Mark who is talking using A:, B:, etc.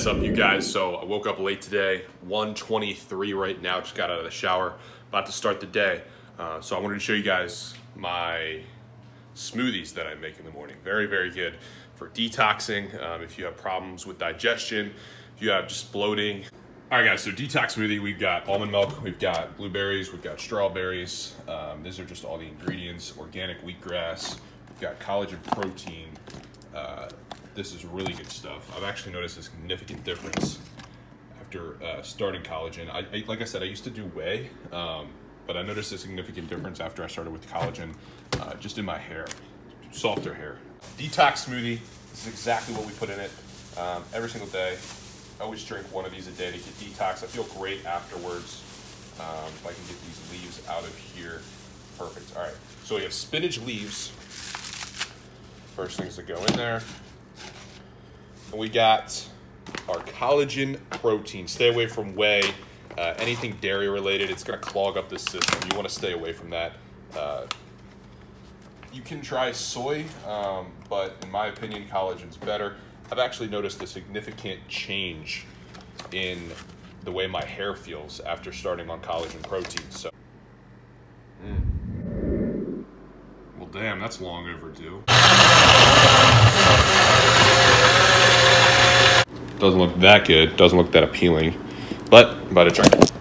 A: is up, you guys? So I woke up late today, 1:23 right now, just got out of the shower, about to start the day. So I wanted to show you guys my smoothies that I make in the morning. Very, very good for detoxing, if you have problems with digestion, if you have just bloating. All right, guys, so detox smoothie, we've got almond milk, we've got blueberries, we've got strawberries. These are just all the ingredients, organic wheatgrass, we've got collagen protein. This is really good stuff. I've actually noticed a significant difference after starting collagen. Like I said, I used to do whey, but I noticed a significant difference after I started with collagen, just in my hair, softer hair. Detox smoothie, this is exactly what we put in it every single day. I always drink one of these a day to get detox. I feel great afterwards. If I can get these leaves out of here, perfect. All right, so we have spinach leaves. First things that go in there. And we got our collagen protein. Stay away from whey, anything dairy related. It's gonna clog up the system. You wanna stay away from that. You can try soy, but in my opinion, collagen's better. I've actually noticed a significant change in the way my hair feels after starting on collagen protein. So, well, damn, that's long overdue. Doesn't look that good, doesn't look that appealing, but I'm about to try it.